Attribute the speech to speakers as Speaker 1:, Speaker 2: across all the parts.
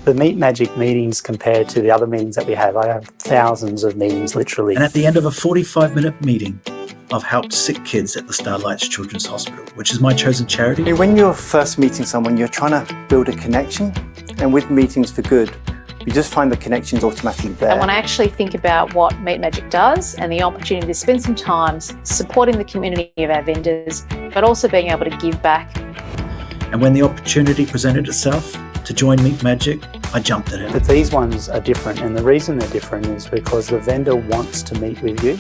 Speaker 1: The Meet Magic meetings compared to the other meetings that we have, I have thousands of meetings, literally.
Speaker 2: And at the end of a 45-minute meeting, I've helped sick kids at the Starlights Children's Hospital, which is my chosen charity.
Speaker 3: When you're first meeting someone, you're trying to build a connection. And with Meetings for Good, you just find the connections automatically there.
Speaker 4: And when I actually think about what Meet Magic does and the opportunity to spend some time supporting the community of our vendors, but also being able to give back.
Speaker 2: And when the opportunity presented itself to join Meet Magic, I jumped at it.
Speaker 1: But these ones are different, and the reason they're different is because the vendor wants to meet with you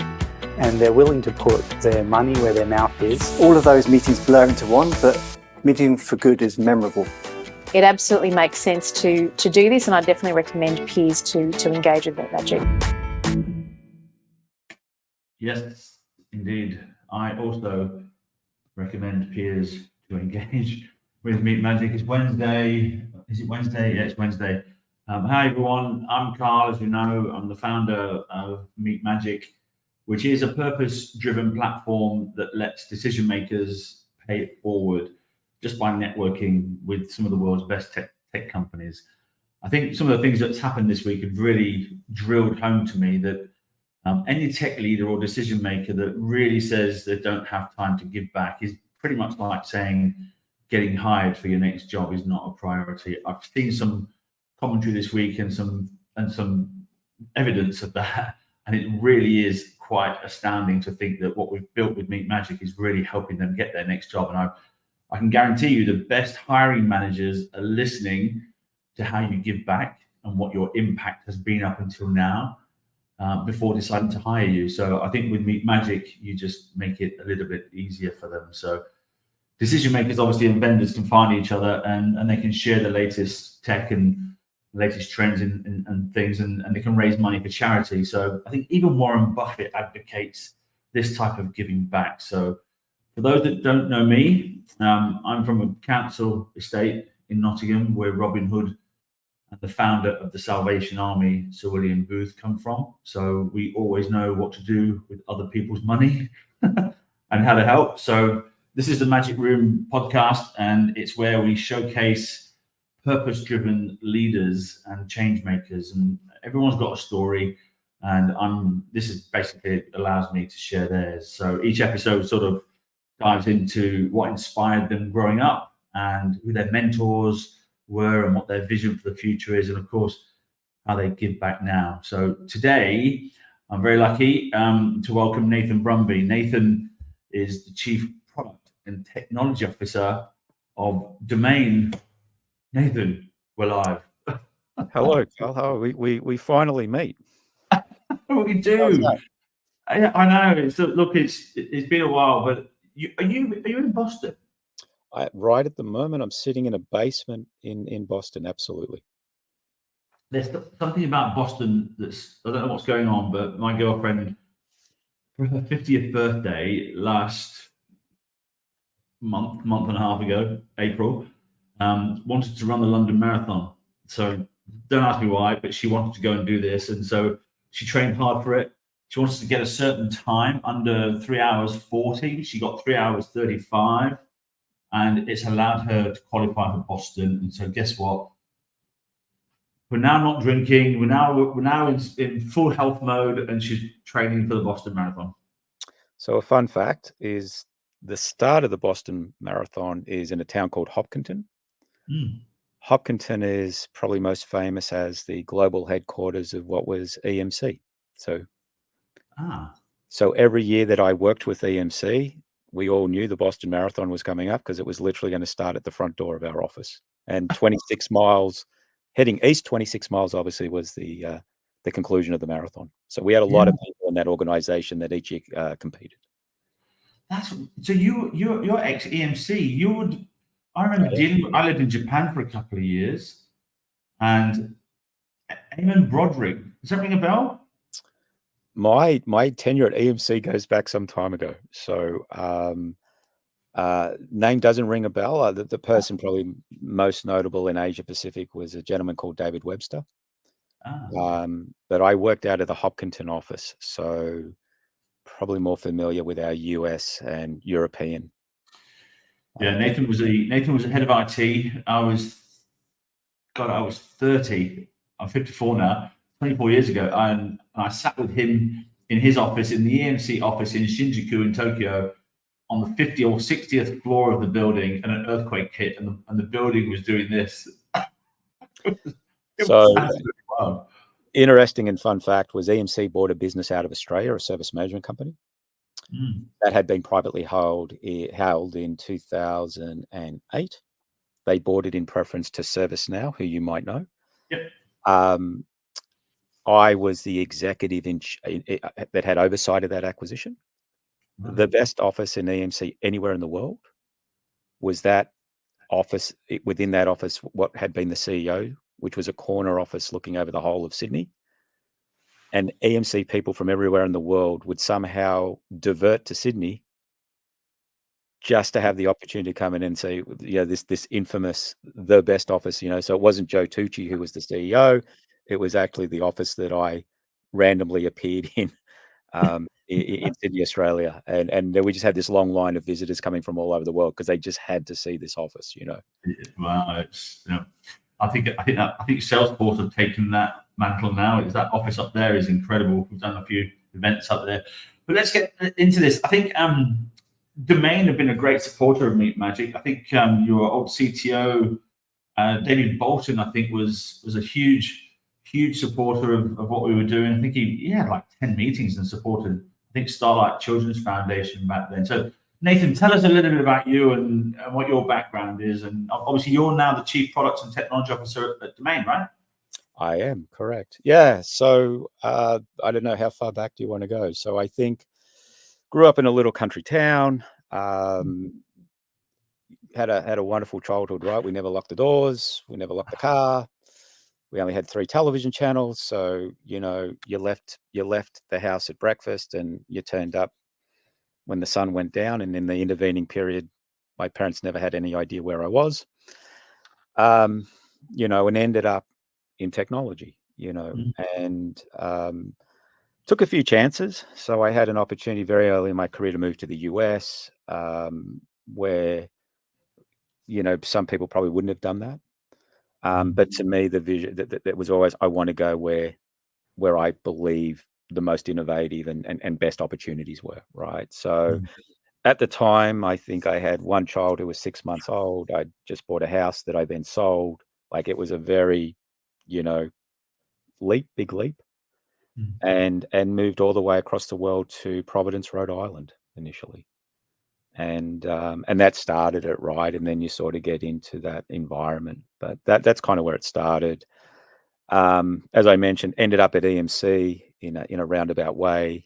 Speaker 1: and they're willing to put their money where their mouth is.
Speaker 3: All of those meetings blur into one, but Meeting for Good is memorable.
Speaker 4: It absolutely makes sense to do this, and I definitely recommend peers to engage with Meet Magic.
Speaker 5: Yes, indeed. I also recommend peers to engage with Meet Magic. It's Wednesday. Is it Wednesday? Yeah, it's Wednesday. Hi, everyone. I'm Carl. As you know, I'm the founder of Meet Magic, which is a purpose-driven platform that lets decision makers pay it forward just by networking with some of the world's best tech companies. I think some of the things that's happened this week have really drilled home to me that any tech leader or decision maker that really says they don't have time to give back is pretty much like saying getting hired for your next job is not a priority. I've seen some commentary this week and some evidence of that, and it really is quite astounding to think that what we've built with Meet Magic is really helping them get their next job. And I can guarantee you the best hiring managers are listening to how you give back and what your impact has been up until now before deciding to hire you. So I think with Meet Magic, you just make it a little bit easier for them. So decision makers, obviously, and vendors can find each other and they can share the latest tech and latest trends and things, and they can raise money for charity. So I think even Warren Buffett advocates this type of giving back. So for those that don't know me, I'm from a council estate in Nottingham where Robin Hood and the founder of the Salvation Army, Sir William Booth, come from. So we always know what to do with other people's money and how to help. So this is the Magic Room podcast, and it's where we showcase purpose-driven leaders and change makers, and everyone's got a story, and this is basically allows me to share theirs. So each episode sort of dives into what inspired them growing up and who their mentors were and what their vision for the future is, and of course how they give back now. So today I'm very lucky to welcome Nathan Brumby. Nathan is the Chief Product and Technology Officer of Domain. Nathan, we're live.
Speaker 6: Hello, Carl. How we finally meet.
Speaker 5: We do. I know. It's been a while, but are you in Boston?
Speaker 6: Right at the moment, I'm sitting in a basement in Boston. Absolutely.
Speaker 5: There's something about Boston that's, I don't know what's going on, but my girlfriend, for her 50th birthday last month and a half ago, April, wanted to run the London Marathon. So don't ask me why, but she wanted to go and do this. And so she trained hard for it. She wants to get a certain time under 3 hours 40. She got 3 hours 35, and it's allowed her to qualify for Boston. And so guess what? We're now not drinking. We're now in full health mode, and she's training for the Boston Marathon.
Speaker 6: So a fun fact is the start of the Boston Marathon is in a town called Hopkinton. Hopkinton is probably most famous as the global headquarters of what was EMC. So every year that I worked with EMC, we all knew the Boston Marathon was coming up because it was literally going to start at the front door of our office. And 26 miles, heading east 26 miles, obviously, was the conclusion of the marathon. So we had a lot of people in that organization that each year competed.
Speaker 5: So you're ex EMC. I remember I lived in Japan for a couple of years, and Eamon Broderick, does that ring a bell?
Speaker 6: My tenure at EMC goes back some time ago. So name doesn't ring a bell. The person probably most notable in Asia Pacific was a gentleman called David Webster. But I worked out of the Hopkinton office, so probably more familiar with our US and European.
Speaker 5: Yeah, Nathan was the head of IT. I was God, I was 30. I'm 54 now. 24 years ago, and I sat with him in his office, in the EMC office in Shinjuku in Tokyo, on the 50th or 60th floor of the building, and an earthquake hit, and the building was doing this.
Speaker 6: So
Speaker 5: absolutely wild.
Speaker 6: Interesting and fun fact was EMC bought a business out of Australia, a service management company that had been privately held in 2008. They bought it in preference to ServiceNow, who you might know.
Speaker 5: Yep.
Speaker 6: I was the executive that had oversight of that acquisition.
Speaker 5: Wow.
Speaker 6: The best office in EMC anywhere in the world was that office. Within that office, what had been the CEO, which was a corner office looking over the whole of Sydney. And EMC people from everywhere in the world would somehow divert to Sydney just to have the opportunity to come in and say, this infamous, the best office, so it wasn't Joe Tucci who was the CEO. It was actually the office that I randomly appeared in Sydney, Australia. And then we just had this long line of visitors coming from all over the world because they just had to see this office,
Speaker 5: Wow, it's I think Salesforce have taken that mantle now. It's that office up there is incredible. We've done a few events up there. But let's get into this. I think Domain have been a great supporter of Meet Magic. I think your old CTO, David Bolton, I think was a huge supporter of what we were doing. I think he had like 10 meetings and supported, I think, Starlight Children's Foundation back then. So Nathan, tell us a little bit about you and what your background is. And obviously you're now the Chief Products and Technology Officer at Domain, right?
Speaker 6: I am, correct. Yeah. So I don't know, how far back do you want to go? So I think grew up in a little country town, had a wonderful childhood, right? We never locked the doors. We never locked the car. We only had 3 television channels. So, you left the house at breakfast and you turned up when the sun went down. And in the intervening period, my parents never had any idea where I was, and ended up in technology, and took a few chances. So I had an opportunity very early in my career to move to the US, where, some people probably wouldn't have done that. But to me, the vision that was always, I want to go where I believe the most innovative and best opportunities were, right? So at the time, I think I had one child who was 6 months old. I just bought a house that I then sold. Like, it was a very, big leap, and moved all the way across the world to Providence, Rhode Island initially. And that started it, right? And then you sort of get into that environment, but that's kind of where it started. As I mentioned, ended up at EMC in a roundabout way,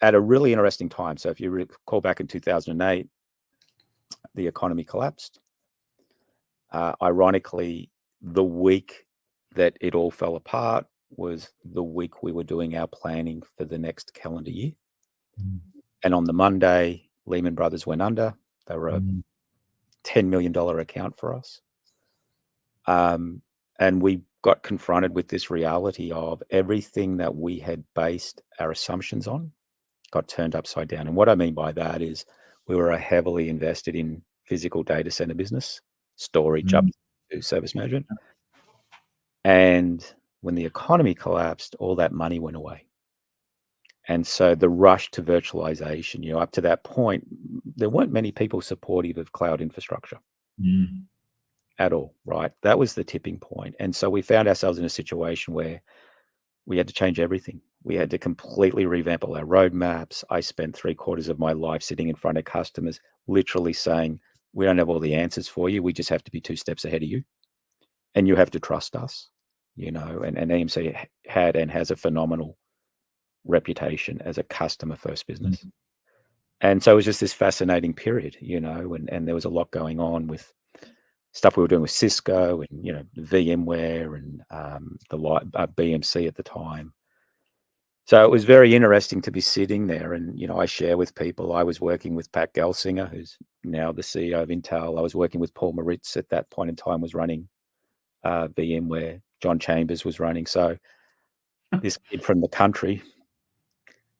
Speaker 6: at a really interesting time. So if you recall back in 2008, the economy collapsed. Ironically, the week that it all fell apart was the week we were doing our planning for the next calendar year. And on the Monday, Lehman Brothers went under. They were a $10 million account for us. And we got confronted with this reality of everything that we had based our assumptions on got turned upside down. And what I mean by that is we were heavily invested in physical data center business, storage up to service management. And when the economy collapsed, all that money went away. And so the rush to virtualization, up to that point, there weren't many people supportive of cloud infrastructure at all, right? That was the tipping point. And so we found ourselves in a situation where we had to change everything. We had to completely revamp all our roadmaps. I spent 3/4 of my life sitting in front of customers, literally saying, we don't have all the answers for you. We just have to be 2 steps ahead of you. And you have to trust us, and EMC had and has a phenomenal reputation as a customer first business. And so it was just this fascinating period, and there was a lot going on with stuff we were doing with Cisco and, VMware and the BMC at the time. So it was very interesting to be sitting there and, I share with people. I was working with Pat Gelsinger, who's now the CEO of Intel. I was working with Paul Moritz at that point in time, was running VMware. John Chambers was running. So this kid from the country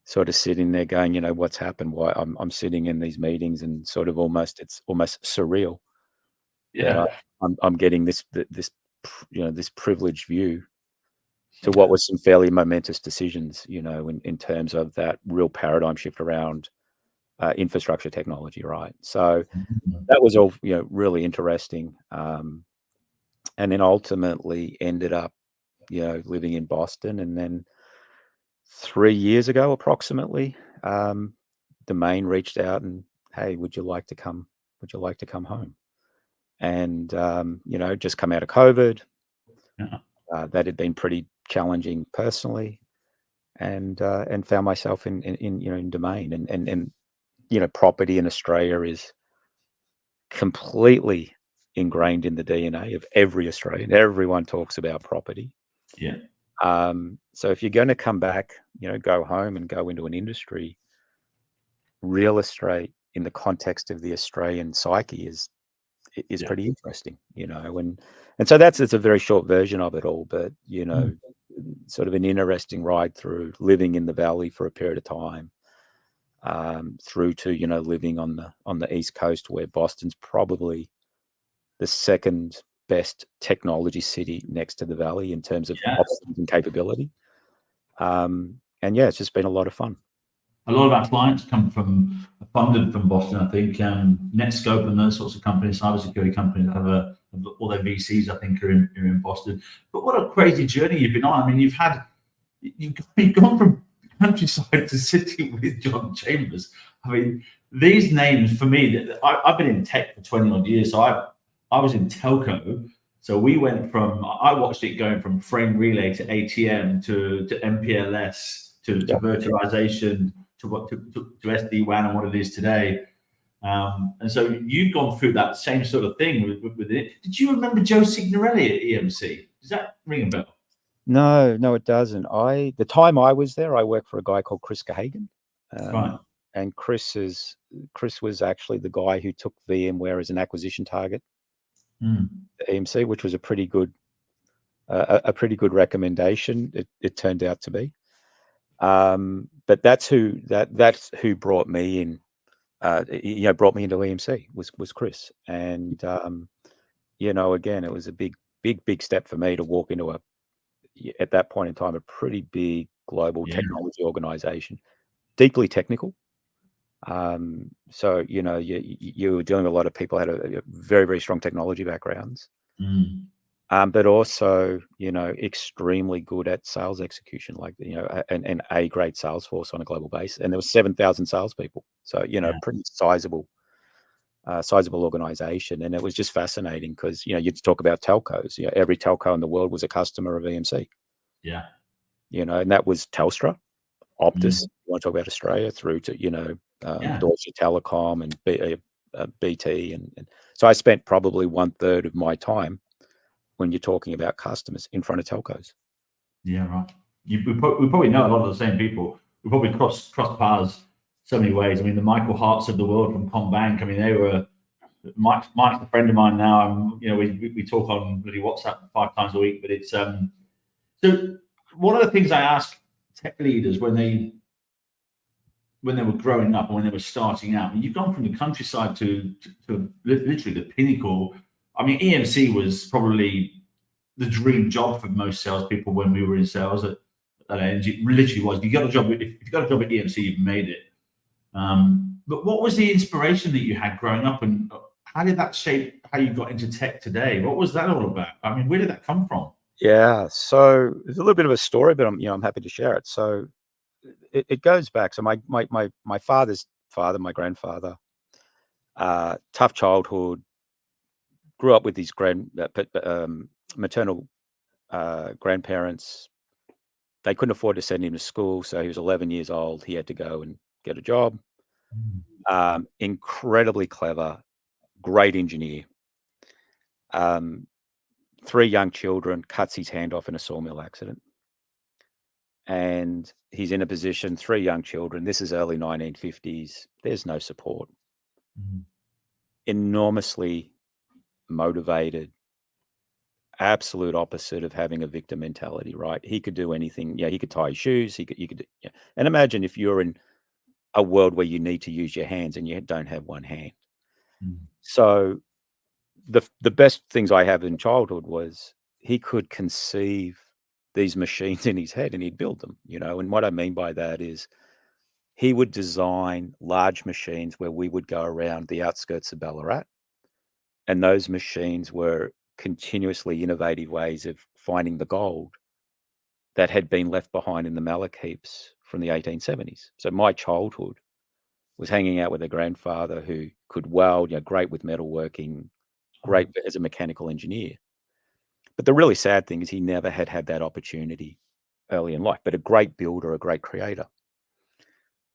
Speaker 6: sort of sitting there going, what's happened? Why I'm sitting in these meetings and sort of it's almost surreal.
Speaker 5: Yeah.
Speaker 6: I'm getting this this privileged view to what was some fairly momentous decisions, in terms of that real paradigm shift around infrastructure technology, right? So
Speaker 5: Mhm.
Speaker 6: that was all really interesting, and then ultimately ended up living in Boston, and then 3 years ago approximately, Domain reached out and, hey, would you like to come home? And just come out of COVID.
Speaker 5: Yeah.
Speaker 6: That had been pretty challenging personally, and found myself in Domain, and property in Australia is completely ingrained in the DNA of every Australian. Everyone talks about property.
Speaker 5: Yeah.
Speaker 6: So if you're going to come back, go home and go into an industry, real estate in the context of the Australian psyche is
Speaker 5: Yeah.
Speaker 6: pretty interesting, and so that's a very short version of it all, but sort of an interesting ride through living in the valley for a period of time, through to living on the East Coast, where Boston's probably the second best technology city next to the valley in terms of
Speaker 5: Yeah.
Speaker 6: options and capability. And yeah, it's just been a lot of fun.
Speaker 5: A lot of our clients come funded from Boston. I think Netscope and those sorts of companies, cybersecurity companies, have all their VCs. I think are in Boston. But what a crazy journey you've been on. I mean, you've gone from countryside to city with John Chambers. I mean, these names for me. I've been in tech for 20 odd years, so I was in telco. So we went from, I watched it going from frame relay to ATM to MPLS to
Speaker 6: Yeah.
Speaker 5: virtualization to SD-WAN and what it is today. And so you've gone through that same sort of thing with it. Did you remember Joe Signorelli at EMC? Does that ring a bell?
Speaker 6: No, it doesn't. The time I was there, I worked for a guy called Chris Cahagan.
Speaker 5: Right.
Speaker 6: And Chris was actually the guy who took VMware as an acquisition target
Speaker 5: Mm.
Speaker 6: at EMC, which was a pretty good recommendation. It turned out to be. But that's who brought me in. Brought me into EMC was Chris, and again, it was a big step for me to walk into at that point in time, a pretty big global
Speaker 5: Yeah.
Speaker 6: technology organization, deeply technical. So you were dealing with a lot of people who had a very, very strong technology backgrounds,
Speaker 5: Mm.
Speaker 6: but also extremely good at sales execution, like an A grade sales force on a global basis, and there was 7,000 salespeople, so
Speaker 5: Yeah.
Speaker 6: pretty sizable organization. And it was just fascinating because you'd talk about telcos. Every telco in the world was a customer of EMC.
Speaker 5: Yeah.
Speaker 6: And that was Telstra, Optus.
Speaker 5: Mm.
Speaker 6: You want to talk about Australia, through to
Speaker 5: Yeah.
Speaker 6: Deutsche Telekom and BT, and so I spent probably 1/3 of my time, when you're talking about customers, in front of telcos.
Speaker 5: Yeah, right. We probably know a lot of the same people. We probably cross paths so many ways. I mean, the Michael Harts of the world from Combank. I mean, they were Mike's a friend of mine now. We talk on bloody WhatsApp 5 times a week. But it's so one of the things I ask tech leaders when they were growing up and when they were starting out. I mean, you've gone from the countryside to literally the pinnacle. I mean, EMC was probably the dream job for most salespeople when we were in sales at that age. It literally was. If you got a job at EMC, you've made it. But what was the inspiration that you had growing up, and how did that shape how you got into tech today? What was that all about? I mean, where did that come from?
Speaker 6: Yeah, so it's a little bit of a story, but I'm happy to share it. So it goes back. So my father's father, my grandfather, tough childhood, grew up with his maternal grandparents. They couldn't afford to send him to school, so he was 11 years old. He had to go and get a job. Incredibly clever, great engineer. 3 young children, cuts his hand off in a sawmill accident. And he's in a position, 3 young children. This is early 1950s. There's no support. Enormously motivated, absolute opposite of having a victim mentality, right? He could do anything. Yeah, he could tie his shoes. You could. Yeah. And imagine if you're in a world where you need to use your hands and you don't have one hand.
Speaker 5: Mm.
Speaker 6: So the best things I have in childhood was he could conceive these machines in his head and he'd build them, and what I mean by that is he would design large machines where we would go around the outskirts of Ballarat, and those machines were continuously innovative ways of finding the gold that had been left behind in the malloc heaps from the 1870s. So my childhood was hanging out with a grandfather who could weld, great with metalworking, great as a mechanical engineer. But the really sad thing is he never had that opportunity early in life, but a great builder, a great creator.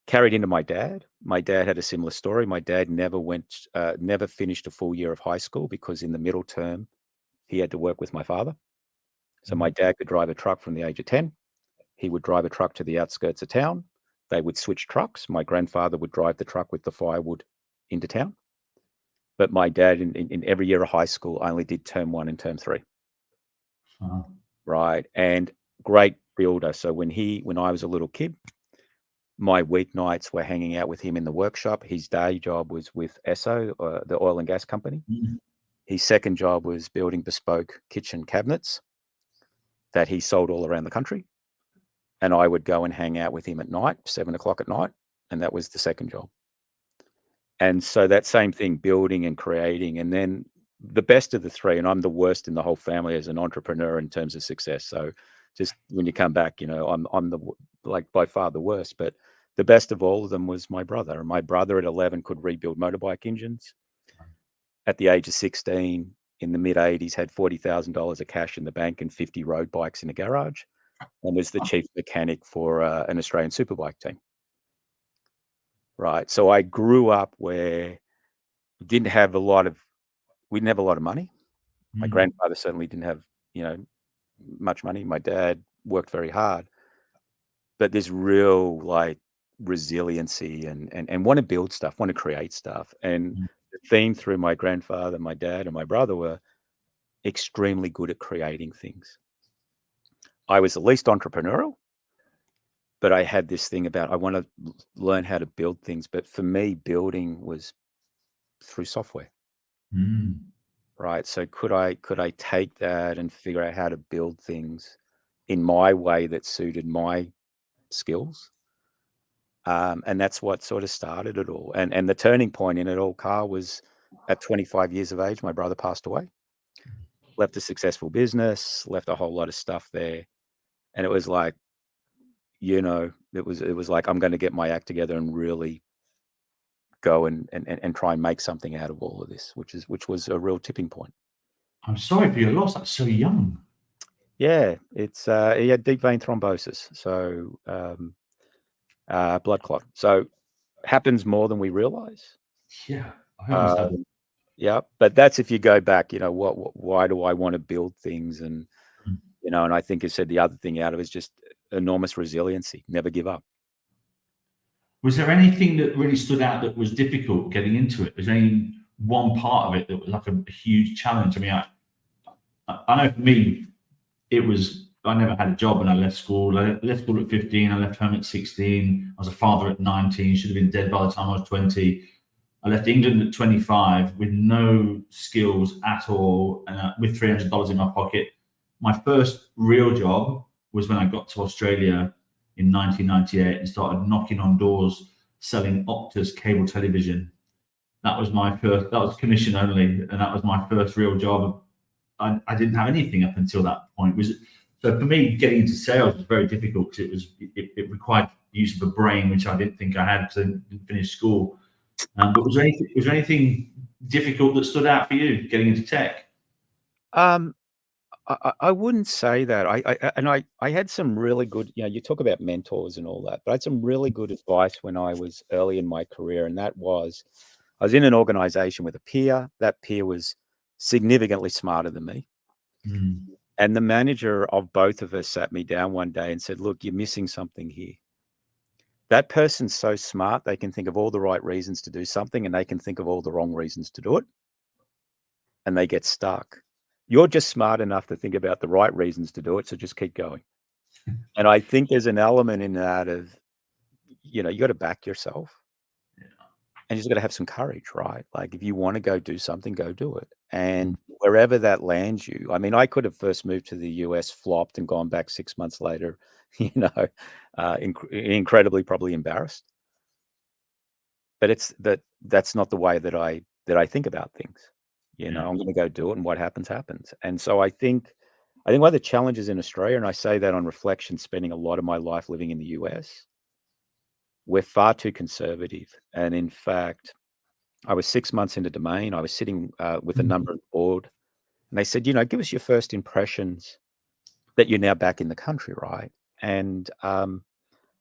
Speaker 6: Carried into my dad. My dad had a similar story. My dad never finished a full year of high school because in the middle term, he had to work with my father. So my dad could drive a truck from the age of 10. He would drive a truck to the outskirts of town. They would switch trucks. My grandfather would drive the truck with the firewood into town. But my dad, in every year of high school, only did term 1 and term 3. Right. And great builder. So when I was a little kid, my weeknights were hanging out with him in the workshop. His day job was with Esso, the oil and gas company. His second job was building bespoke kitchen cabinets that he sold all around the country. And I would go and hang out with him at night, 7 o'clock at night. And that was the second job. And so that same thing, building and creating. And then the best of the three, and I'm the worst in the whole family as an entrepreneur in terms of success. So just when you come back, I'm the by far the worst. But the best of all of them was my brother. And my brother at 11 could rebuild motorbike engines. At the age of 16, in the mid-'80s, had $40,000 of cash in the bank and 50 road bikes in a garage, and was the chief mechanic for an Australian superbike team. Right. So I grew up where we didn't have a lot of money. My grandfather certainly didn't have, much money. My dad worked very hard, but there's real resiliency and want to build stuff, want to create stuff. And the theme through my grandfather, my dad, and my brother were extremely good at creating things. I was the least entrepreneurial, but I had this thing about I want to learn how to build things. But for me, building was through software. Right. So could I take that and figure out how to build things in my way that suited my skills? And that's what sort of started it all. And the turning point in it all, Carl, was at 25 years of age, my brother passed away. Left a successful business, left a whole lot of stuff there. And it was like, it was like, I'm going to get my act together and really go and try and make something out of all of this, which was a real tipping point.
Speaker 5: I'm sorry for your loss. That's so young.
Speaker 6: Yeah, it's he had deep vein thrombosis, so blood clot. So happens more than we realize.
Speaker 5: Yeah, I understand.
Speaker 6: Yeah, but that's if you go back, why do I want to build things? And and I think you said the other thing out of it is just enormous resiliency. Never give up.
Speaker 5: Was there anything that really stood out that was difficult getting into it? Was there any one part of it that was like a huge challenge? I mean, I know for me, I never had a job when I left school. I left school at 15. I left home at 16. I was a father at 19. Should have been dead by the time I was 20. I left England at 25 with no skills at all, and with $300 in my pocket. My first real job was when I got to Australia in 1998 and started knocking on doors selling Optus cable television. That was that was commission only, and that was my first real job. I didn't have anything up until that point. So for me, getting into sales was very difficult because it required the use of a brain, which I didn't think I had because I didn't finish school. But was there anything difficult that stood out for you getting into tech?
Speaker 6: I wouldn't say that. I had some really good, you talk about mentors and all that, but I had some really good advice when I was early in my career. And that was, I was in an organization with a peer. That peer was significantly smarter than me. And the manager of both of us sat me down one day and said, look, you're missing something here. That person's so smart, they can think of all the right reasons to do something and they can think of all the wrong reasons to do it. And they get stuck. You're just smart enough to think about the right reasons to do it, so just keep going. And I think there's an element in that of, you got to back yourself. And you just got to have some courage, right? Like if you want to go do something, go do it. And wherever that lands you, I mean, I could have first moved to the US, flopped, and gone back 6 months later, incredibly probably embarrassed. But that's not the way that I think about things.
Speaker 5: Yeah.
Speaker 6: I'm gonna go do it, and what happens, happens. And so I think one of the challenges in Australia, and I say that on reflection, spending a lot of my life living in the US, we're far too conservative. And in fact, I was 6 months into Domain. I was sitting with a number of the board, and they said, "Give us your first impressions that you're now back in the country, right?" And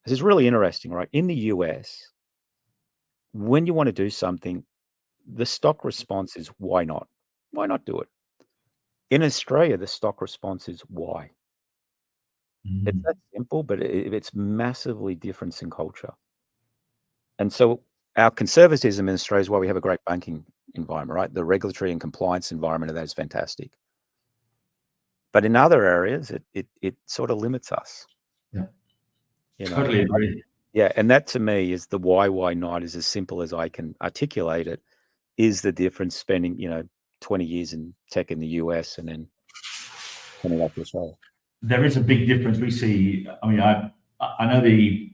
Speaker 6: this is really interesting, right? In the US, when you want to do something, the stock response is why not? Why not do it? In Australia, the stock response is why. It's
Speaker 5: Mm.
Speaker 6: that simple, but it's massively different in culture. And so our conservatism in Australia is why we have a great banking environment, right? The regulatory and compliance environment of that is fantastic. But in other areas, it sort of limits us.
Speaker 5: Yeah.
Speaker 6: You know,
Speaker 5: Totally agree.
Speaker 6: yeah, and that to me is the why not is as simple as I can articulate it, is the difference spending, 20 years in tech in the US and then coming up to Australia.
Speaker 5: There is a big difference we see. I mean, I know the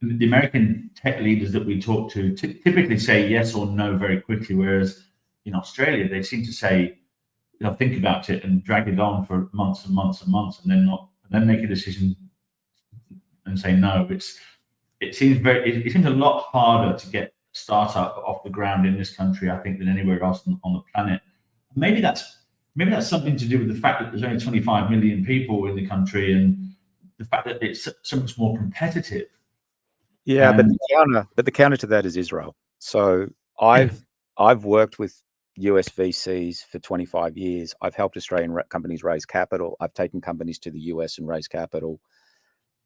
Speaker 5: American tech leaders that we talk to typically say yes or no very quickly, whereas in Australia they seem to say, think about it and drag it on for months and months and months, and then make a decision and say no. It seems a lot harder to get startup off the ground in this country, I think, than anywhere else on the planet. Maybe that's something to do with the fact that there's only 25 million people in the country, and the fact that it's so much more competitive.
Speaker 6: Yeah, but
Speaker 5: And
Speaker 6: the counter to that is Israel. So
Speaker 5: yeah,
Speaker 6: I've worked with US VCs for 25 years. I've helped Australian companies raise capital. I've taken companies to the US and raised capital.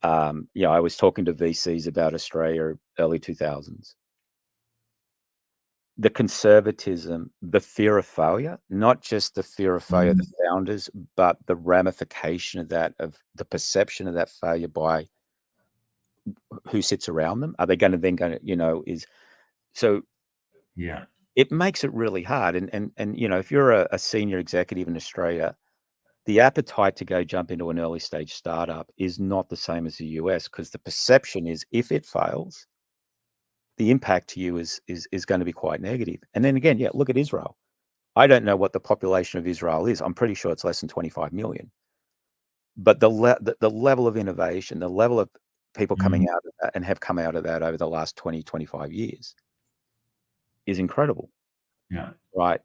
Speaker 6: I was talking to VCs about Australia early 2000s. The conservatism, the fear of failure, not just the fear of failure of the founders, but the ramification of that, of the perception of that failure by who sits around them. Are they going to is so
Speaker 5: yeah,
Speaker 6: it makes it really hard. And if you're a senior executive in Australia, the appetite to go jump into an early stage startup is not the same as the US, because the perception is if it fails, the impact to you is going to be quite negative. And then again, look at Israel. I don't know what the population of Israel is. I'm pretty sure it's less than 25 million. But the level of innovation, the level of people coming out of that and have come out of that over the last 20, 25 years is incredible,
Speaker 5: yeah.
Speaker 6: right?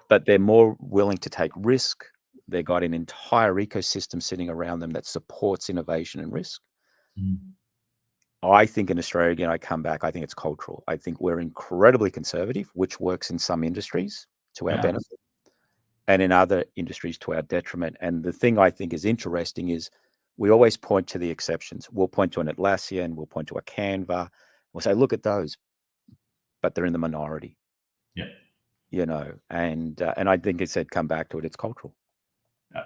Speaker 6: But they're more willing to take risk. They've got an entire ecosystem sitting around them that supports innovation and risk.
Speaker 5: Mm.
Speaker 6: I think in Australia, again, I come back, I think it's cultural. I think we're incredibly conservative, which works in some industries to our
Speaker 5: Yeah.
Speaker 6: benefit, and in other industries to our detriment. And the thing I think is interesting is we always point to the exceptions. We'll point to an Atlassian, we'll point to a Canva, we'll say, look at those, but they're in the minority.
Speaker 5: Yeah.
Speaker 6: And I think it said, come back to it, it's cultural.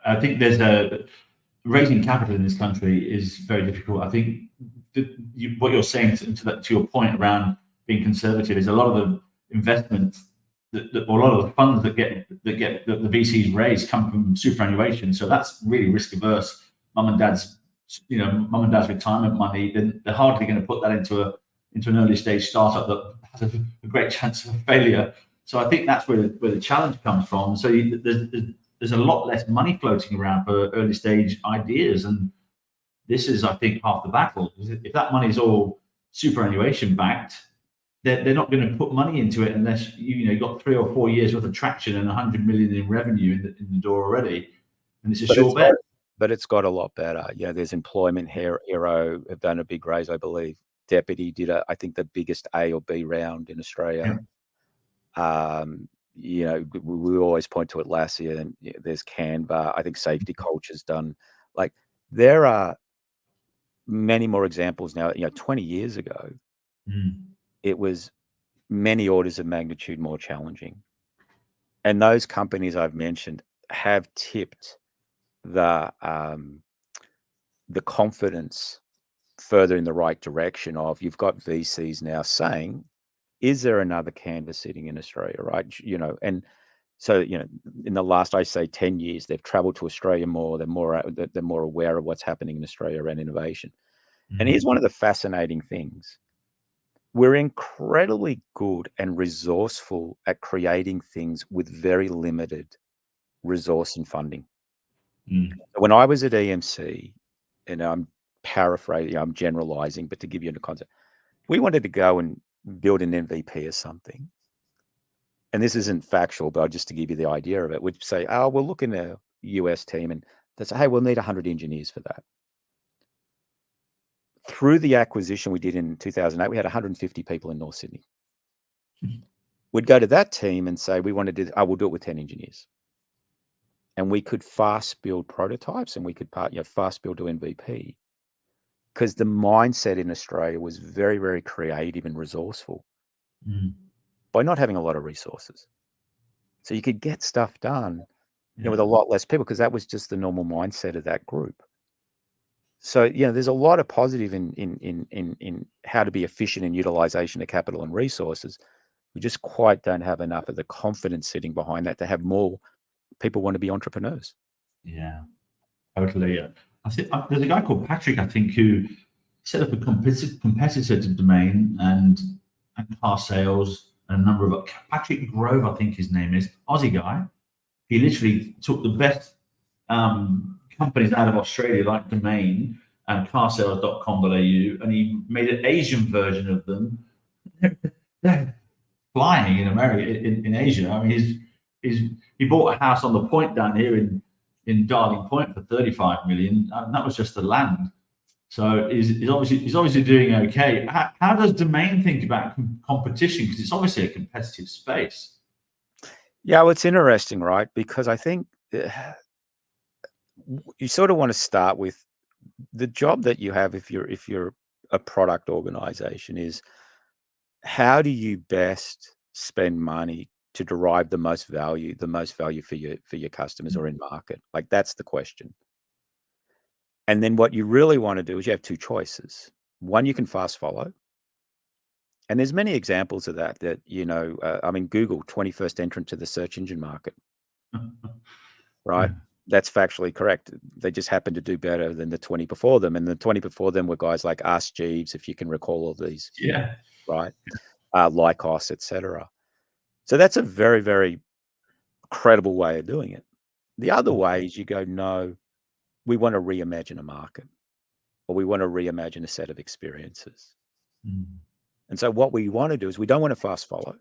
Speaker 5: I think there's raising capital in this country is very difficult. I think what you're saying to your point around being conservative is a lot of the investment or a lot of the funds that the VCs raise come from superannuation. So that's really risk averse. Mum and dad's retirement money. Then they're hardly going to put that into an early stage startup that has a great chance of failure. So I think that's where the challenge comes from. So there's a lot less money floating around for early stage ideas, and this is, I think, half the battle. If that money is all superannuation backed, they're not going to put money into it unless you've got 3 or 4 years worth of traction and 100 million in revenue in the door already, and it's a sure bet.
Speaker 6: But it's got a lot better. There's Employment Hero have done a big raise, I believe. Deputy did I think the biggest A or B round in Australia. Yeah. We always point to Atlassian, and there's Canva. I think Safety Culture's done. Like, there are many more examples now. 20 years ago, it was many orders of magnitude more challenging. And those companies I've mentioned have tipped the confidence further in the right direction of, you've got VCs now saying, is there another Canva sitting in Australia, right? And So, in the last, I say 10 years, they've traveled to Australia more. They're more aware of what's happening in Australia around innovation. And here's one of the fascinating things. We're incredibly good and resourceful at creating things with very limited resource and funding. When I was at EMC, and I'm paraphrasing, I'm generalizing, but to give you a concept, we wanted to go and build an MVP or something. And this isn't factual, but just to give you the idea of it, we'd say, oh, we'll look in a US team, and they say, hey, we'll need 100 engineers for that. Through the acquisition we did in 2008, we had 150 people in North Sydney. We'd go to that team and say, we want to do, we'll do it with 10 engineers. And we could fast build prototypes, and we could fast build to MVP, because the mindset in Australia was very, very creative and resourceful by not having a lot of resources. So you could get stuff done with a lot less people, because that was just the normal mindset of that group. So, there's a lot of positive in how to be efficient in utilization of capital and resources. We just quite don't have enough of the confidence sitting behind that to have more people want to be entrepreneurs.
Speaker 5: Yeah, totally. I think there's a guy called Patrick, I think, who set up a competitor to Domain and car sales and a number of Patrick Grove, I think his name is, Aussie guy. He literally took the best companies out of Australia, like Domain and carsales.com.au, and he made an Asian version of them. They're flying in America, in Asia. I mean, he bought a house on the point down here in Darling Point for 35 million, and that was just the land. So he's obviously doing okay. How does Domain think about competition? Because it's obviously a competitive space.
Speaker 6: Yeah, well, it's interesting, right? Because I think you sort of want to start with the job that you have if you're a product organization is, how do you best spend money to derive the most value for your customers or in market? Like, that's the question. And then what you really want to do is you have two choices. One, you can fast follow. And there's many examples of that, Google, 21st entrant to the search engine market, right? That's factually correct. They just happened to do better than the 20 before them. And the 20 before them were guys like Ask Jeeves, if you can recall all these.
Speaker 5: Yeah.
Speaker 6: Right. Lycos, etc. So that's a very, very credible way of doing it. The other way is you go, no, we want to reimagine a market, or we want to reimagine a set of experiences. And so what we want to do is, we don't want to fast follow.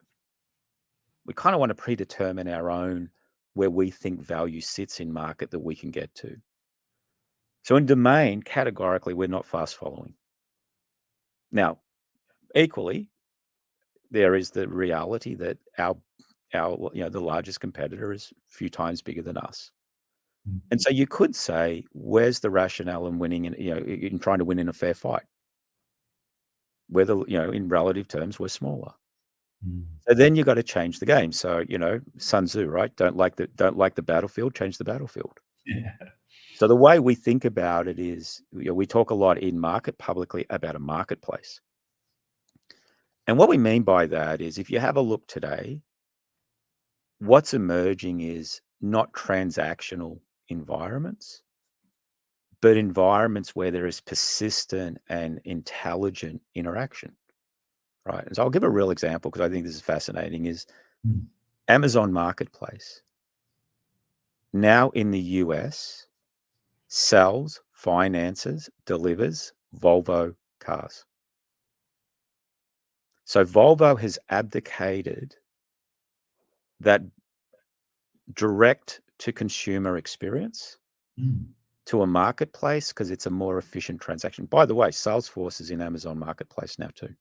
Speaker 6: We kind of want to predetermine our own, where we think value sits in market that we can get to. So in Domain, categorically, we're not fast following. Now, equally, there is the reality that our the largest competitor is a few times bigger than us. And so you could say, where's the rationale in winning in trying to win in a fair fight? Whether, in relative terms, we're smaller. So then you got to change the game. So, Sun Tzu, right? Don't like the battlefield, change the battlefield.
Speaker 5: Yeah.
Speaker 6: So the way we think about it is, we talk a lot in market publicly about a marketplace. And what we mean by that is, if you have a look today, what's emerging is not transactional environments, but environments where there is persistent and intelligent interaction, right? And so I'll give a real example, because I think this is fascinating, is Amazon Marketplace. Now in the US, sells, finances, delivers Volvo cars. So Volvo has abdicated that direct to consumer experience to a marketplace, because it's a more efficient transaction. By the way, Salesforce is in Amazon Marketplace now too.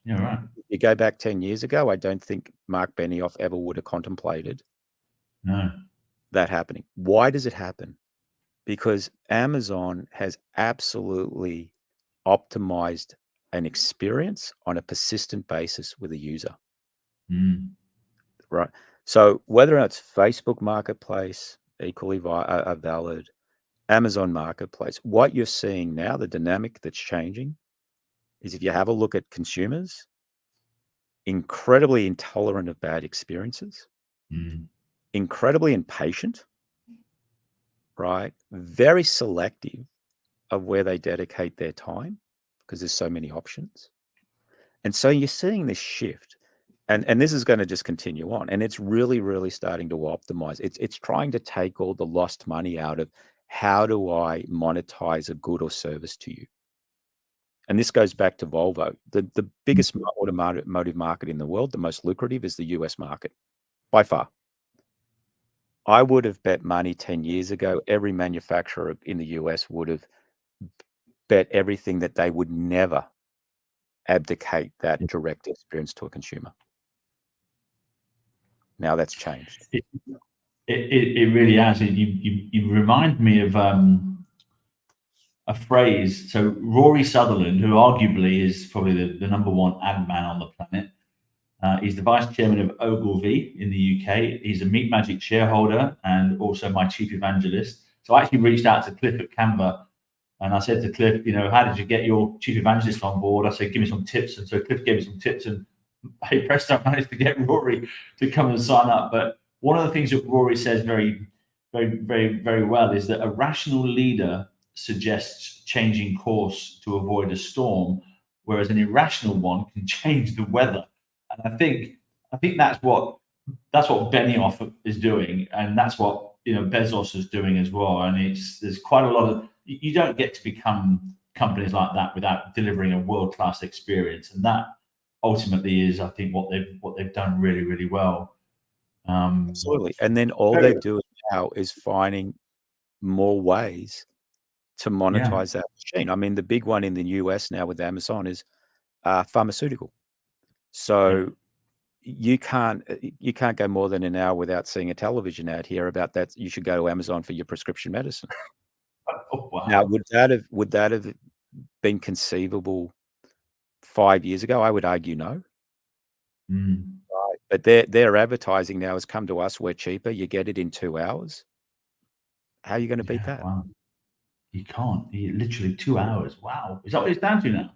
Speaker 5: Yeah, right.
Speaker 6: You go back 10 years ago, I don't think Mark Benioff ever would have contemplated that happening. Why does it happen? Because Amazon has absolutely optimized an experience on a persistent basis with a user. Right. So whether or not it's Facebook Marketplace, equally valid, Amazon Marketplace, what you're seeing now, the dynamic that's changing, is, if you have a look at consumers, incredibly intolerant of bad experiences, incredibly impatient, right? Very selective of where they dedicate their time because there's so many options. And so you're seeing this shift. And this is going to just continue on. And it's really, really starting to optimize. It's trying to take all the lost money out of how do I monetize a good or service to you? And this goes back to Volvo. The biggest automotive market in the world, the most lucrative, is the US market by far. I would have bet money 10 years ago, every manufacturer in the US would have bet everything that they would never abdicate that direct experience to a consumer. Now that's changed.
Speaker 5: It really has. You remind me of a phrase. So Rory Sutherland, who arguably is probably the number one ad man on the planet, he's the vice chairman of Ogilvy in the UK. He's a Meat Magic shareholder and also my chief evangelist. So I actually reached out to Cliff at Canva and I said to Cliff, you know, how did you get your chief evangelist on board? I said, give me some tips. And so Cliff gave me some tips and hey, presto, I managed to get Rory to come and sign up. But one of the things that Rory says very well is that a rational leader suggests changing course to avoid a storm, whereas an irrational one can change the weather. And I think that's what Benioff is doing, and that's what Bezos is doing as well. And there's quite a lot of you don't get to become companies like that without delivering a world-class experience, and that ultimately is, I think, what they've done really, really well.
Speaker 6: Absolutely. And then all they're doing now is finding more ways to monetize that machine. I mean, the big one in the US now with Amazon is pharmaceutical. So you can't go more than an hour without seeing a television ad here about that. You should go to Amazon for your prescription medicine.
Speaker 5: Oh, wow.
Speaker 6: Now, would that have been conceivable 5 years ago? I would argue no. Right. But their advertising now has come to us. We're cheaper. You get it in 2 hours. How are you going to beat that?
Speaker 5: Wow. You can't. Literally 2 hours. Wow. Is that what it's down to now?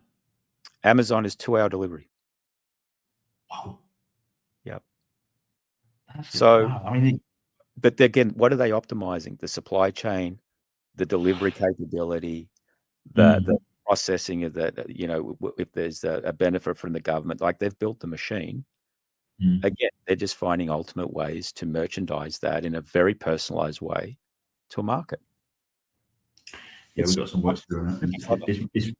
Speaker 6: Amazon is 2-hour delivery.
Speaker 5: Wow.
Speaker 6: Yep.
Speaker 5: Wow. I mean,
Speaker 6: but again, what are they optimizing? The supply chain, the delivery capability, the processing of that. If there's a benefit from the government, like they've built the machine. Again, they're just finding ultimate ways to merchandise that in a very personalized way to a market.
Speaker 5: Yeah, we've got some work to do on it.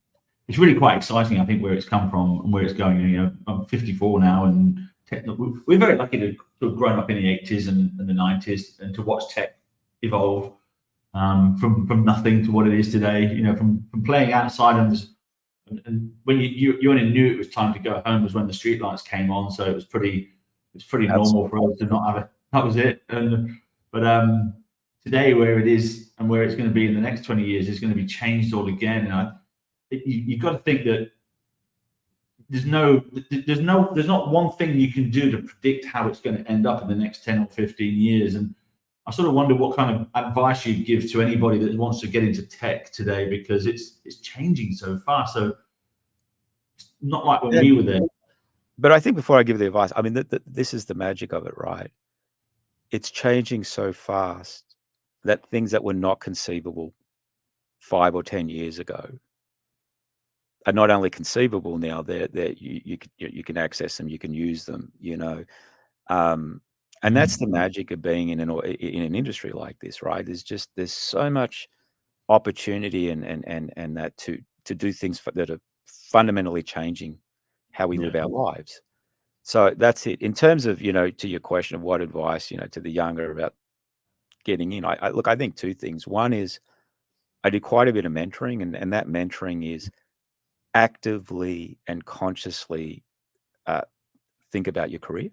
Speaker 5: It's really quite exciting, I think, where it's come from and where it's going. I'm 54 now, and we're very lucky to have grown up in the 80s and the 90s and to watch tech evolve from nothing to what it is today. From playing outside and when you only knew it was time to go home was when the street lights came on, so it's pretty normal for us to not have it. That was it. But today, where it is and where it's going to be in the next 20 years is going to be changed all again. And you've got to think that there's not one thing you can do to predict how it's going to end up in the next 10 or 15 years. And I sort of wonder what kind of advice you'd give to anybody that wants to get into tech today, because it's changing so fast. So it's not like when we were there.
Speaker 6: But I think before I give the advice, I mean, this is the magic of it, right? It's changing so fast that things that were not conceivable 5 or 10 years ago are not only conceivable now. You can access them, you can use them. And that's the magic of being in an industry like this, right? There's so much opportunity and that to do things that are fundamentally changing how we live our lives. So that's it. In terms of, to your question of what advice, to the younger about getting in, I think two things. One is I do quite a bit of mentoring, and that mentoring is actively and consciously think about your career.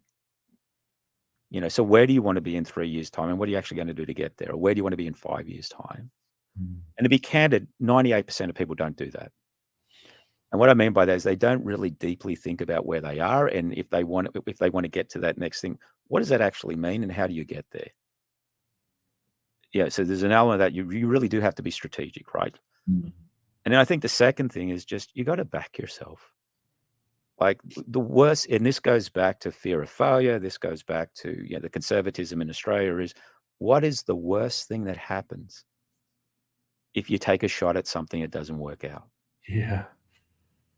Speaker 6: So where do you want to be in 3 years' time, and what are you actually going to do to get there? Or where do you want to be in 5 years' time? And to be candid, 98% of people don't do that. And what I mean by that is they don't really deeply think about where they are, and if they want to get to that next thing, what does that actually mean, and how do you get there? Yeah, so there's an element that you really do have to be strategic, right? And then I think the second thing is just you got to back yourself. Like the worst, and this goes back to fear of failure. This goes back to the conservatism in Australia is what is the worst thing that happens if you take a shot at something that doesn't work out?
Speaker 5: Yeah.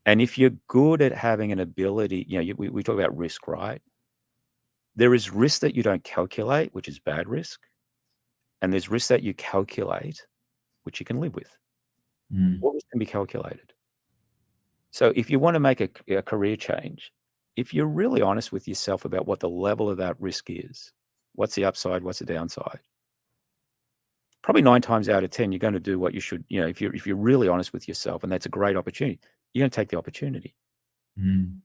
Speaker 6: And if you're good at having an ability, we talk about risk, right? There is risk that you don't calculate, which is bad risk. And there's risk that you calculate, which you can live with.
Speaker 5: Mm.
Speaker 6: What risk can be calculated? So if you want to make a career change, if you're really honest with yourself about what the level of that risk is, what's the upside, what's the downside? Probably 9 times out of 10, you're going to do what you should, if you're really honest with yourself, and that's a great opportunity, you're going to take the opportunity.
Speaker 5: Mm.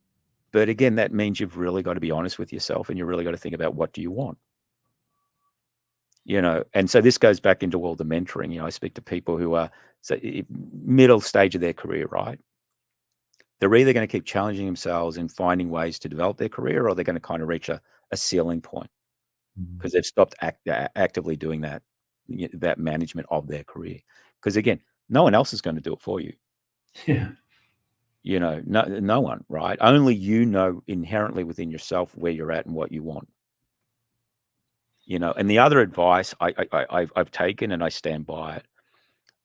Speaker 6: But again, that means you've really got to be honest with yourself and you really got to think about what do you want? And so this goes back into all the mentoring. I speak to people who are middle stage of their career, right? They're either going to keep challenging themselves and finding ways to develop their career, or they're going to kind of reach a ceiling point because they've stopped actively doing that management of their career. Because again, no one else is going to do it for you.
Speaker 5: Yeah.
Speaker 6: No one, right? Only you know inherently within yourself where you're at and what you want. And the other advice I've taken, and I stand by it,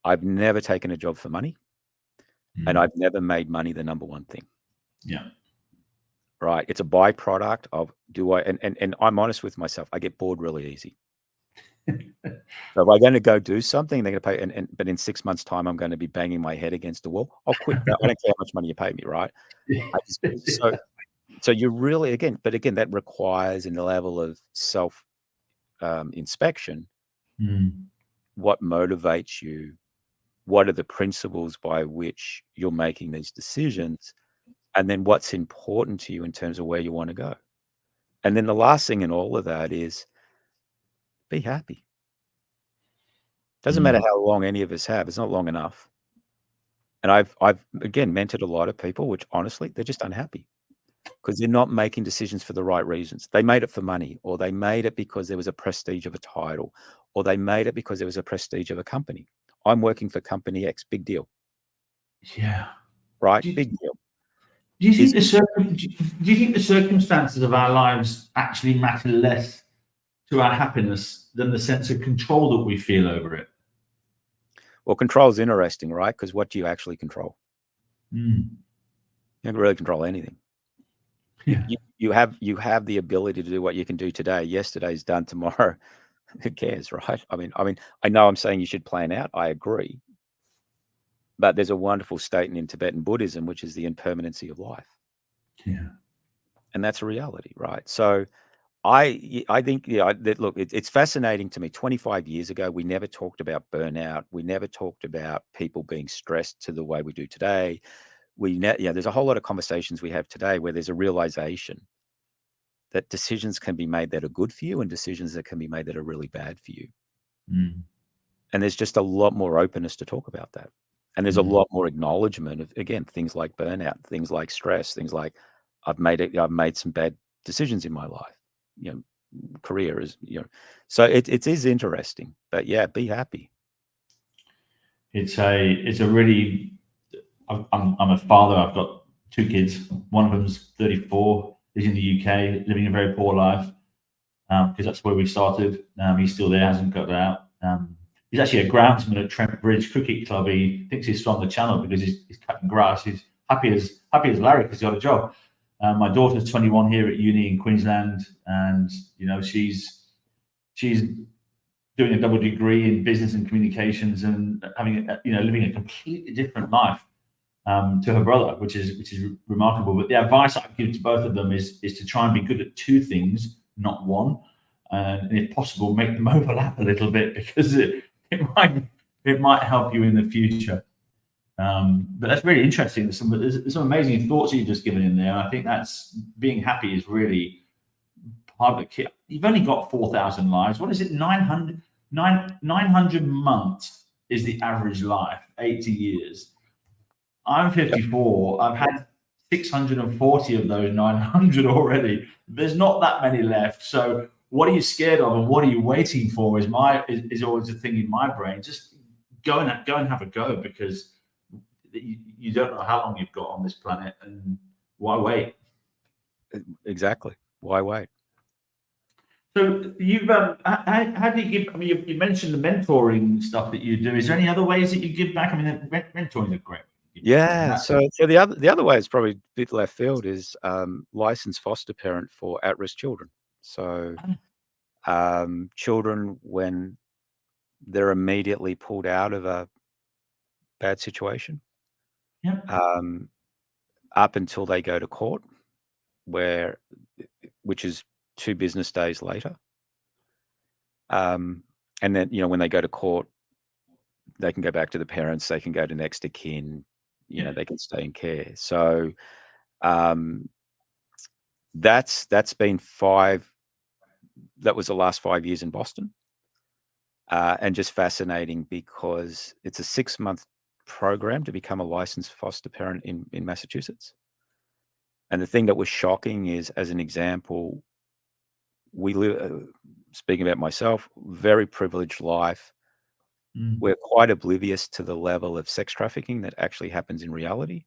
Speaker 6: I've never taken a job for money, and I've never made money the number one thing.
Speaker 5: Yeah.
Speaker 6: Right? It's a byproduct of and I'm honest with myself, I get bored really easy. So if I'm going to go do something, they're going to pay, but in 6 months' time, I'm going to be banging my head against the wall. I'll quit. I don't care how much money you pay me, right? So you really, but again, that requires a level of self inspection. What motivates you? What are the principles by which you're making these decisions? And then what's important to you in terms of where you want to go? And then the last thing in all of that is be happy. Doesn't matter how long any of us have. It's not long enough. And I've again mentored a lot of people, which honestly, they're just unhappy because they're not making decisions for the right reasons. They made it for money, or they made it because there was a prestige of a title, or they made it because there was a prestige of a company. I'm working for company X, big deal.
Speaker 5: Yeah.
Speaker 6: Right? Big deal.
Speaker 5: Do you think the circumstances of our lives actually matter less to our happiness than the sense of control that we feel over it?
Speaker 6: Well, control is interesting, right? Because what do you actually control? You don't really control anything.
Speaker 5: Yeah.
Speaker 6: You have the ability to do what you can do today. Yesterday's done, tomorrow. Who cares, right? I mean, I know I'm saying you should plan out. I agree. But there's a wonderful statement in Tibetan Buddhism, which is the impermanency of life.
Speaker 5: Yeah.
Speaker 6: And that's a reality, right? So I think, look, it's fascinating to me. 25 years ago, we never talked about burnout. We never talked about people being stressed to the way we do today. There's a whole lot of conversations we have today where there's a realization that decisions can be made that are good for you and decisions that can be made that are really bad for you. And there's just a lot more openness to talk about that. And there's a lot more acknowledgement of, again, things like burnout, things like stress, things like I've made some bad decisions in my life. Career is, so it is interesting, but yeah, be happy.
Speaker 5: It's a really, I'm a father. I've got 2 kids. One of them's 34. He's in the UK, living a very poor life because that's where we started. He's still there, hasn't got out. He's actually a groundsman at Trent Bridge Cricket Club. He thinks he's from the channel because he's cutting grass. He's happy as Larry because he's got a job. My daughter's 21 here at uni in Queensland, and she's doing a double degree in business and communications and having living a completely different life to her brother, which is remarkable. But the advice I give to both of them is to try and be good at 2 things, not one, and if possible, make them overlap a little bit because it might help you in the future. But that's really interesting. There's some amazing thoughts you've just given in there. I think that's being happy is really part of the kit. You've only got 4,000 lives. What is it? 900 months is the average life, 80 years. I'm 54. I've had 640 of those 900 already. There's not that many left. So what are you scared of and what are you waiting for is always a thing in my brain. Just go and have a go because you don't know how long you've got on this planet, and why wait?
Speaker 6: Exactly. Why wait?
Speaker 5: So you've how do you give? I mean, you mentioned the mentoring stuff that you do. Is there any other ways that you give back? I mean, mentoring is a great.
Speaker 6: Yeah. So the other way is probably a bit left field is licensed foster parent for at-risk children. So children when they're immediately pulled out of a bad situation, up until they go to court, which is 2 business days later. And then, when they go to court, they can go back to the parents, they can go to next of kin, they can stay in care. So that's been that was the last 5 years in Boston. And just fascinating because it's a 6-month program to become a licensed foster parent in Massachusetts. And the thing that was shocking is, as an example, we live, speaking about myself, very privileged life. We're quite oblivious to the level of sex trafficking that actually happens in reality,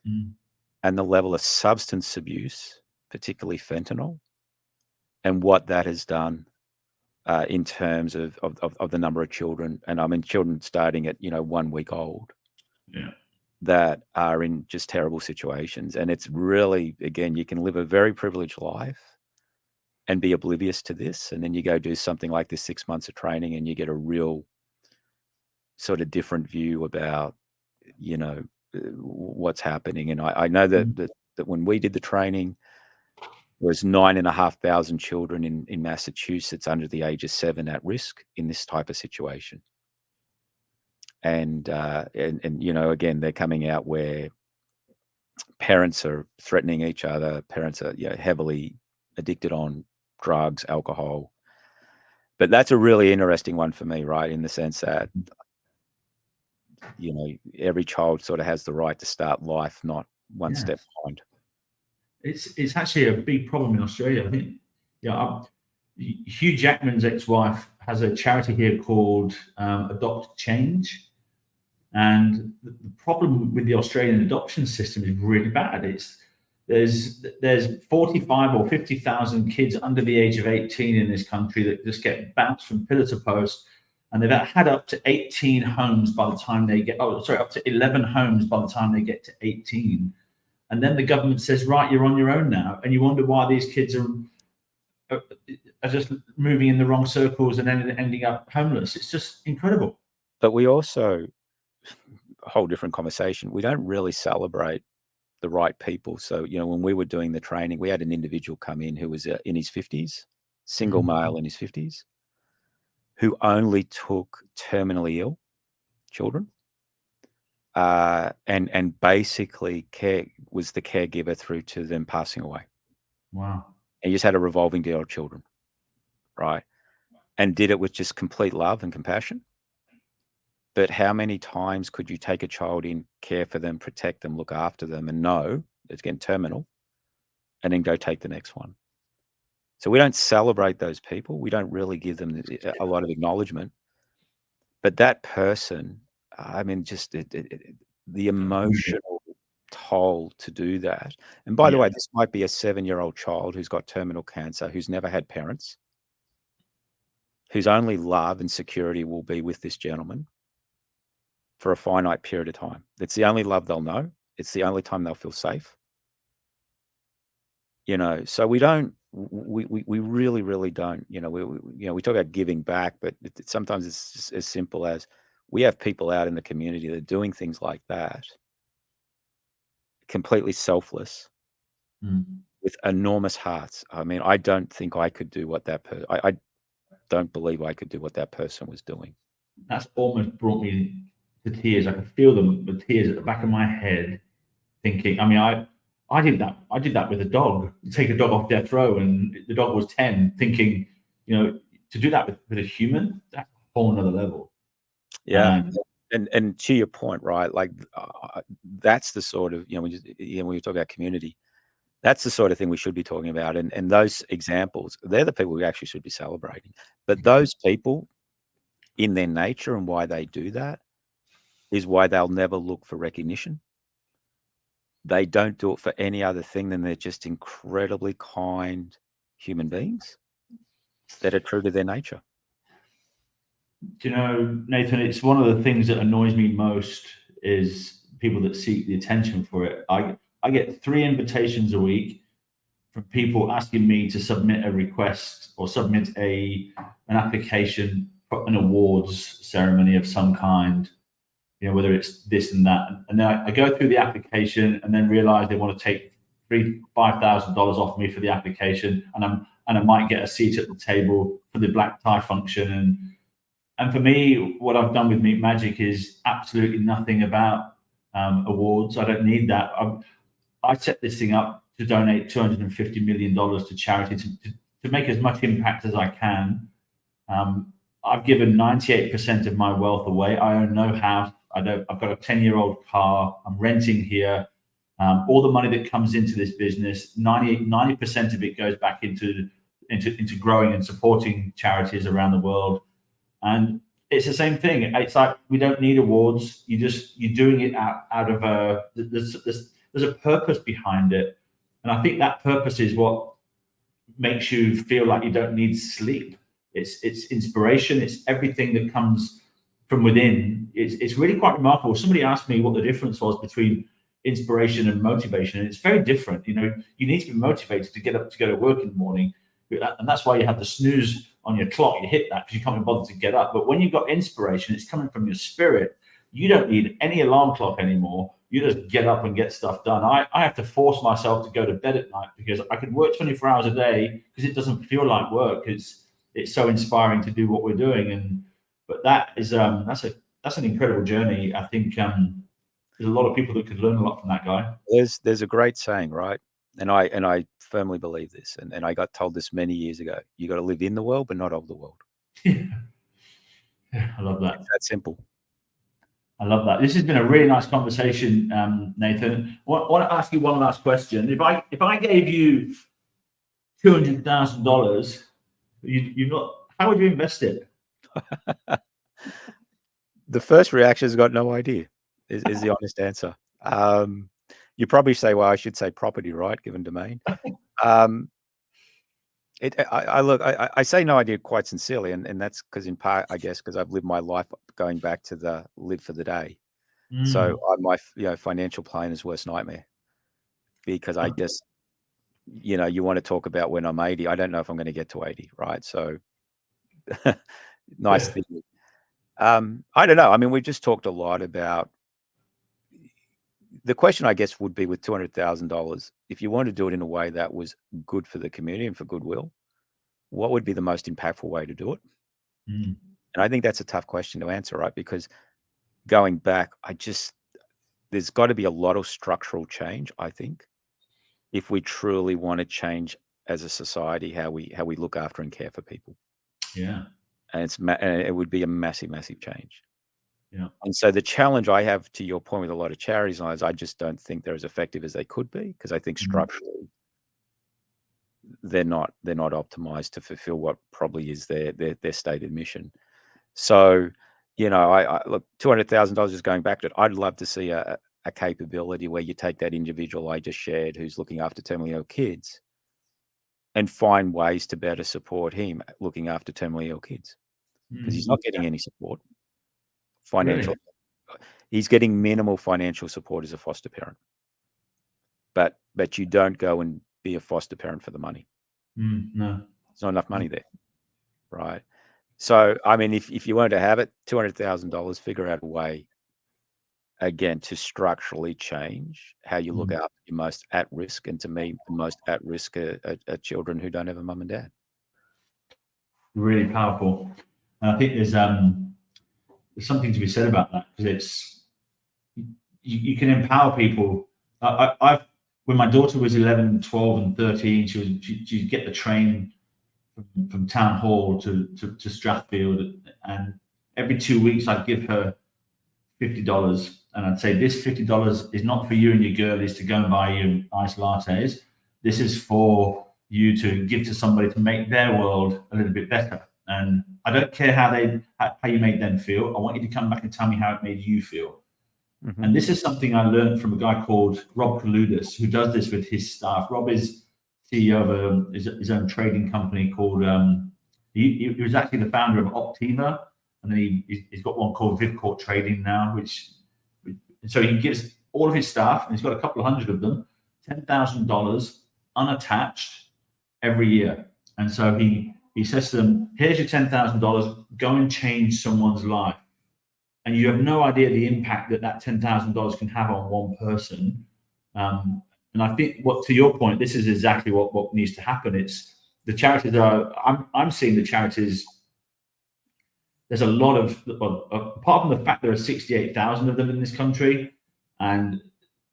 Speaker 6: and the level of substance abuse, particularly fentanyl, and what that has done in terms of the number of children, and I mean children starting at 1 week old, that are in just terrible situations. And it's really, again, you can live a very privileged life and be oblivious to this, and then you go do something like this 6 months of training, and you get a real sort of different view about what's happening. And I know that when we did the training, there was 9,500 children in Massachusetts under the age of 7 at risk in this type of situation. And again, they're coming out where parents are threatening each other. Parents are heavily addicted on drugs, alcohol. But that's a really interesting one for me, right? In the sense that, every child sort of has the right to start life, not one step behind.
Speaker 5: It's actually a big problem in Australia. I think, Hugh Jackman's ex-wife has a charity here called Adopt Change, and the problem with the Australian adoption system is really bad. There's 45 or 50,000 kids under the age of 18 in this country that just get bounced from pillar to post, and they've had up to 18 homes by the time they get. Up to 11 homes by the time they get to 18. And then the government says, right, you're on your own now. And you wonder why these kids are just moving in the wrong circles and then ending up homeless. It's just incredible.
Speaker 6: But we also, a whole different conversation, we don't really celebrate the right people. So, when we were doing the training, we had an individual come in who was in his 50s, single male in his 50s, who only took terminally ill children. And basically was the caregiver through to them passing away.
Speaker 5: Wow.
Speaker 6: And you just had a revolving door of children, right? And did it with just complete love and compassion. But how many times could you take a child in, care for them, protect them, look after them, and know it's getting terminal, and then go take the next one? So we don't celebrate those people. We don't really give them a lot of acknowledgement. But that person, I mean, just the emotional toll to do that. And by the way, this might be a 7-year-old child who's got terminal cancer, who's never had parents, whose only love and security will be with this gentleman for a finite period of time. It's the only love they'll know. It's the only time they'll feel safe. So we really, really don't. We talk about giving back, but sometimes it's just as simple as we have people out in the community that are doing things like that, completely selfless, with enormous hearts. I mean, I don't think I could do what that person. I don't believe I could do what that person was doing.
Speaker 5: That's almost brought me to tears. I can feel the tears at the back of my head, thinking. I mean, I did that. I did that with a dog. You take a dog off death row, and the dog was 10. Thinking, to do that with a human, that's a whole nother level.
Speaker 6: Yeah. And to your point, right? Like that's the sort of when you talk about community, that's the sort of thing we should be talking about. And those examples, they're the people we actually should be celebrating. But those people, in their nature and why they do that, is why they'll never look for recognition. they don't do it for any other thing than they're just incredibly kind human beings that are true to their nature.
Speaker 5: Do you know, Nathan, it's one of the things that annoys me most is people that seek the attention for it. I get 3 invitations a week from people asking me to submit a request or submit an application for an awards ceremony of some kind, you know, whether it's this and that. And then I go through the application and then realize they want to take $5,000 off me for the application, and I might get a seat at the table for the black tie function. And for me, what I've done with Meet Magic is absolutely nothing about awards. I don't need that. I set this thing up to donate $250 million to charity to make as much impact as I can. I've given 98% of my wealth away. I own no house. I've got a 10-year-old car. I'm renting here. All the money that comes into this business, 90% of it goes back into growing and supporting charities around the world. And it's the same thing. It's like, we don't need awards. You're doing it out of there's a purpose behind it. And I think that purpose is what makes you feel like you don't need sleep. It's inspiration. It's everything that comes from within. It's really quite remarkable. Somebody asked me what the difference was between inspiration and motivation, and it's very different. You know, you need to be motivated to get up to go to work in the morning, and that's why you have the snooze on your clock. You hit that because you can't be bothered to get up. But when you've got inspiration, it's coming from your spirit. You don't need any alarm clock anymore. You just get up and get stuff done. I have to force myself to go to bed at night because I could work 24 hours a day because it doesn't feel like work. It's so inspiring to do what we're doing. But that is that's an incredible journey. I think there's a lot of people that could learn a lot from that guy.
Speaker 6: There's a great saying, right? And I firmly believe this, and I got told this many years ago. You got to live in the world, but not of the world.
Speaker 5: Yeah, I love that.
Speaker 6: It's that simple.
Speaker 5: I love that. This has been a really nice conversation, Nathan. I want to ask you one last question. If I gave you $200,000, how would you invest it?
Speaker 6: The first reaction has got no idea. Is the honest answer. You probably say, well, I should say property, right? Given domain. I say no idea quite sincerely, and that's because in part, I guess, because I've lived my life going back to the live for the day. So my financial planner's worst nightmare, because I just, you want to talk about when I'm 80. I don't know if I'm going to get to 80, right? So nice thing. I don't know. I mean, we've just talked a lot about. The question, I guess, would be with $200,000, if you want to do it in a way that was good for the community and for goodwill, what would be the most impactful way to do it? And I think that's a tough question to answer, right? Because going back, there's got to be a lot of structural change, I think, if we truly want to change as a society how we look after and care for people.
Speaker 5: Yeah.
Speaker 6: And it would be a massive, massive change.
Speaker 5: Yeah.
Speaker 6: And so the challenge I have, to your point, with a lot of charities, is I just don't think they're as effective as they could be, because I think structurally they're not optimized to fulfill what probably is their stated mission. So, I look, $200,000 is going back to it. I'd love to see a capability where you take that individual I just shared who's looking after terminally ill kids and find ways to better support him looking after terminally ill kids, because he's not getting any support. Financial, really? He's getting minimal financial support as a foster parent, but you don't go and be a foster parent for the money.
Speaker 5: No,
Speaker 6: there's not enough money there, right? So, I mean, if you wanted to have it, $200,000, figure out a way, again, to structurally change how you look after your most at risk, and to me, the most at risk are children who don't have a mum and dad.
Speaker 5: Really powerful, and I think there's something to be said about that, because it's you can empower people. When my daughter was 11, 12, and 13, she'd get the train from town hall to Strathfield, and every 2 weeks I'd give her $50, and I'd say, this $50 is not for you and your girlies to go and buy you iced lattes. This is for you to give to somebody to make their world a little bit better. And I don't care how you made them feel. I want you to come back and tell me how it made you feel.
Speaker 6: Mhm.
Speaker 5: And this is something I learned from a guy called Rob Kaludis, who does this with his staff. Rob is CEO of his own trading company called, he was actually the founder of Optiva, and then he's got one called VivCourt Trading now, so he gives all of his staff, and he's got a couple of hundred of them, $10,000 unattached every year. And so he says to them, here's your $10,000, go and change someone's life. And you have no idea the impact that $10,000 can have on one person. And I think, to your point, this is exactly what needs to happen. It's the charities I'm seeing the charities. There's a lot of, apart from the fact there are 68,000 of them in this country, and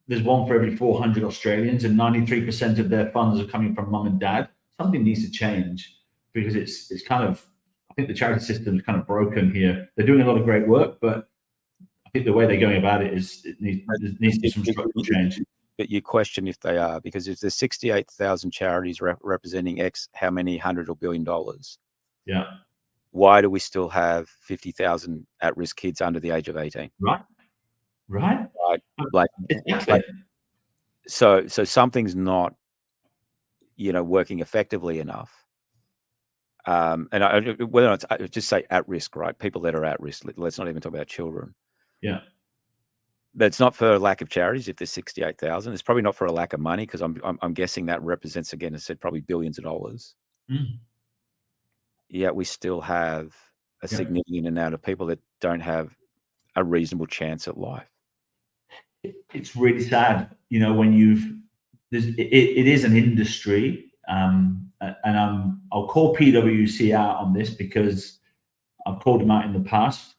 Speaker 5: there's one for every 400 Australians, and 93% of their funds are coming from mum and dad. Something needs to change, because it's kind of, I think the charity system is kind of broken here. They're doing a lot of great work, but I think the way they're going about it needs to be some structural change.
Speaker 6: But you question if they are, because if there's 68,000 charities representing X, how many $100 or billion?
Speaker 5: Yeah.
Speaker 6: Why do we still have 50,000 at-risk kids under the age of 18?
Speaker 5: Right.
Speaker 6: Like, so something's not, working effectively enough. And whether or not I just say at risk, right? People that are at risk. Let's not even talk about children.
Speaker 5: Yeah.
Speaker 6: But it's not for a lack of charities. If there's 68,000, it's probably not for a lack of money, because I'm guessing that represents, again, I said, probably billions of dollars.
Speaker 5: Mm.
Speaker 6: Yet we still have a significant amount of people that don't have a reasonable chance at life.
Speaker 5: It's really sad, when it is an industry, and I'll call PwC out on this, because I've called them out in the past.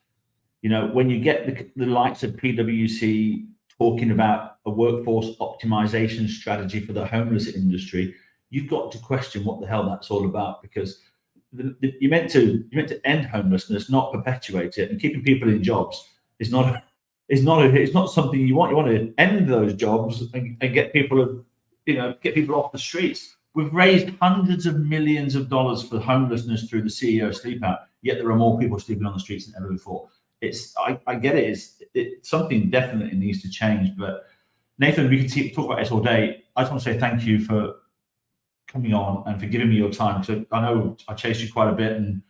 Speaker 5: When you get the likes of PwC talking about a workforce optimization strategy for the homeless industry, you've got to question what the hell that's all about, because you're meant to end homelessness, not perpetuate it. And keeping people in jobs is not something you want. You want to end those jobs and get people off the streets. We've raised hundreds of millions of dollars for homelessness through the CEO Sleep Out, yet there are more people sleeping on the streets than ever before. I get it. It's something definitely needs to change. But Nathan, we could talk about this all day. I just want to say thank you for coming on and for giving me your time, because I know I chased you quite a bit, and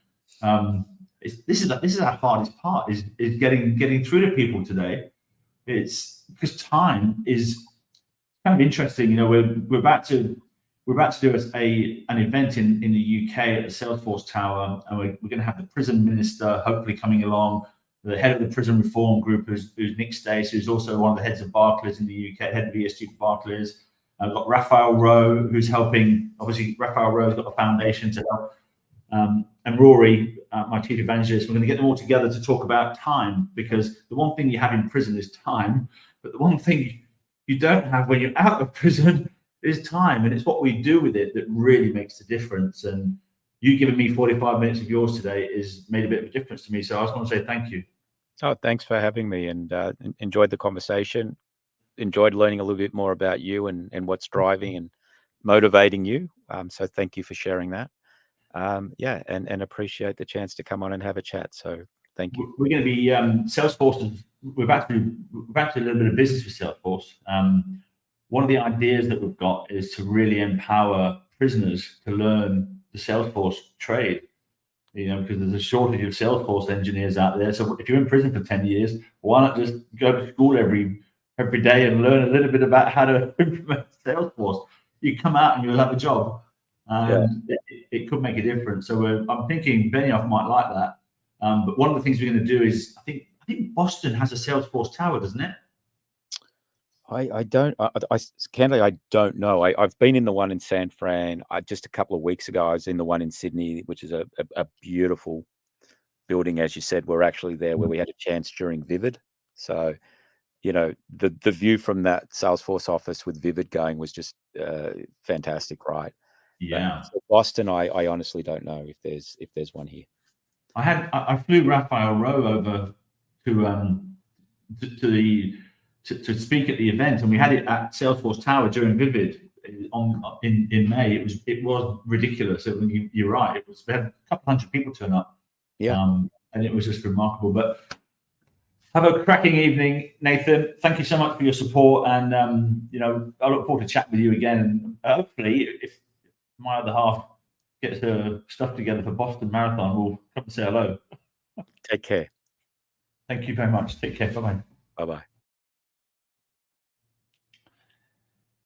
Speaker 5: this is our hardest part is getting through to people today. It's because time is kind of interesting. We're about to do an event in the UK at the Salesforce Tower, and we're going to have the prison minister hopefully coming along, the head of the prison reform group, who's Nick Stace, who's also one of the heads of Barclays in the UK, head of ESG for Barclays. I've got Raphael Rowe, who's helping. Obviously, Raphael Rowe's got a foundation to help. And Rory, my chief evangelist, we're going to get them all together to talk about time, because the one thing you have in prison is time, but the one thing you don't have when you're out of prison is time, and it's what we do with it that really makes the difference. And you giving me 45 minutes of yours today has made a bit of a difference to me, so I just want to say thank you.
Speaker 6: Oh, thanks for having me, and enjoyed the conversation. Enjoyed learning a little bit more about you and what's driving and motivating you. So thank you for sharing that. And appreciate the chance to come on and have a chat. So thank you.
Speaker 5: We're going to be Salesforce. We're about to do a little bit of business with Salesforce. One of the ideas that we've got is to really empower prisoners to learn the Salesforce trade. Because there's a shortage of Salesforce engineers out there. So if you're in prison for 10 years, why not just go to school every day and learn a little bit about how to implement Salesforce? You come out and you'll have a job. It could make a difference. So I'm thinking Benioff might like that. But one of the things we're going to do is, I think Boston has a Salesforce tower, doesn't it?
Speaker 6: I don't know. I've been in the one in San Fran. Just a couple of weeks ago, I was in the one in Sydney, which is a beautiful building. As you said, we're actually there where we had a chance during Vivid. So, the view from that Salesforce office with Vivid going was just fantastic, right?
Speaker 5: Yeah.
Speaker 6: So Boston, I honestly don't know if there's one here.
Speaker 5: I flew Raphael Rowe over to speak at the event, and we had it at Salesforce Tower during Vivid in May. It was ridiculous. You're right. We had a couple hundred people turn up.
Speaker 6: Yeah.
Speaker 5: And it was just remarkable. But Have a cracking evening, Nathan. Thank you so much for your support, and you know, I look forward to chatting with you again. And hopefully, if my other half gets her stuff together for Boston Marathon, we'll come and say hello.
Speaker 6: Take care.
Speaker 5: Thank you very much. Take care. Bye bye.
Speaker 6: Bye bye.